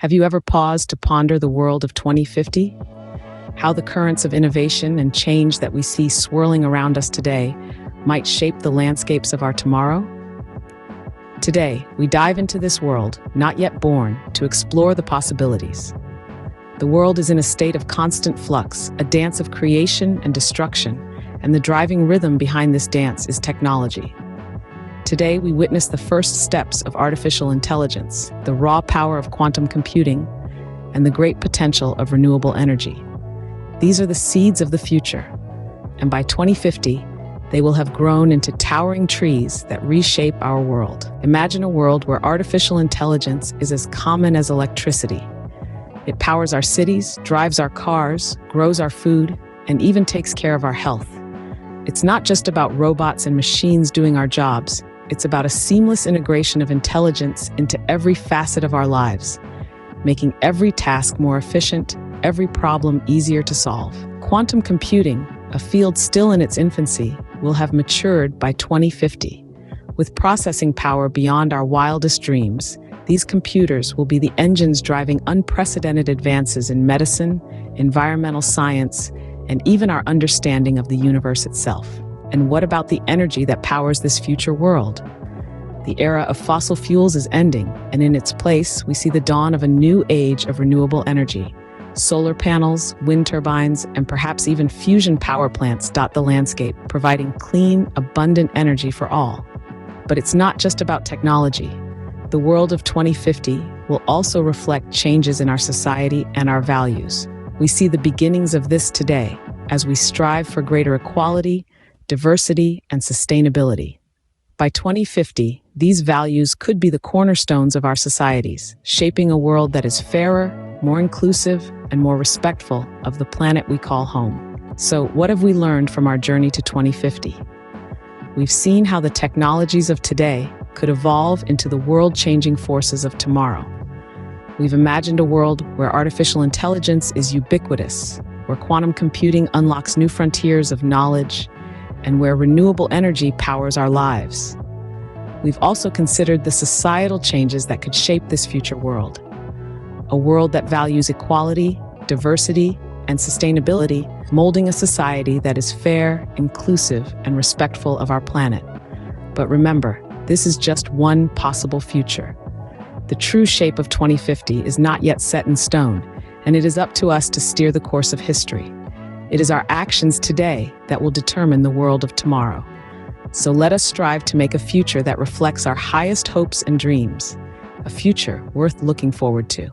Have you ever paused to ponder the world of 2050? How the currents of innovation and change that we see swirling around us today might shape the landscapes of our tomorrow? Today, we dive into this world, not yet born, to explore the possibilities. The world is in a state of constant flux, a dance of creation and destruction, and the driving rhythm behind this dance is technology. Today, we witness the first steps of artificial intelligence, the raw power of quantum computing, and the great potential of renewable energy. These are the seeds of the future, and by 2050, they will have grown into towering trees that reshape our world. Imagine a world where artificial intelligence is as common as electricity. It powers our cities, drives our cars, grows our food, and even takes care of our health. It's not just about robots and machines doing our jobs. It's about a seamless integration of intelligence into every facet of our lives, making every task more efficient, every problem easier to solve. Quantum computing, a field still in its infancy, will have matured by 2050. With processing power beyond our wildest dreams, these computers will be the engines driving unprecedented advances in medicine, environmental science, and even our understanding of the universe itself. And what about the energy that powers this future world? The era of fossil fuels is ending, and in its place, we see the dawn of a new age of renewable energy. Solar panels, wind turbines, and perhaps even fusion power plants dot the landscape, providing clean, abundant energy for all. But it's not just about technology. The world of 2050 will also reflect changes in our society and our values. We see the beginnings of this today as we strive for greater equality, diversity, and sustainability. By 2050, these values could be the cornerstones of our societies, shaping a world that is fairer, more inclusive, and more respectful of the planet we call home. So, what have we learned from our journey to 2050? We've seen how the technologies of today could evolve into the world-changing forces of tomorrow. We've imagined a world where artificial intelligence is ubiquitous, where quantum computing unlocks new frontiers of knowledge, and where renewable energy powers our lives. We've also considered the societal changes that could shape this future world. A world that values equality, diversity, and sustainability, molding a society that is fair, inclusive, and respectful of our planet. But remember, this is just one possible future. The true shape of 2050 is not yet set in stone, and it is up to us to steer the course of history. It is our actions today that will determine the world of tomorrow. So let us strive to make a future that reflects our highest hopes and dreams, a future worth looking forward to.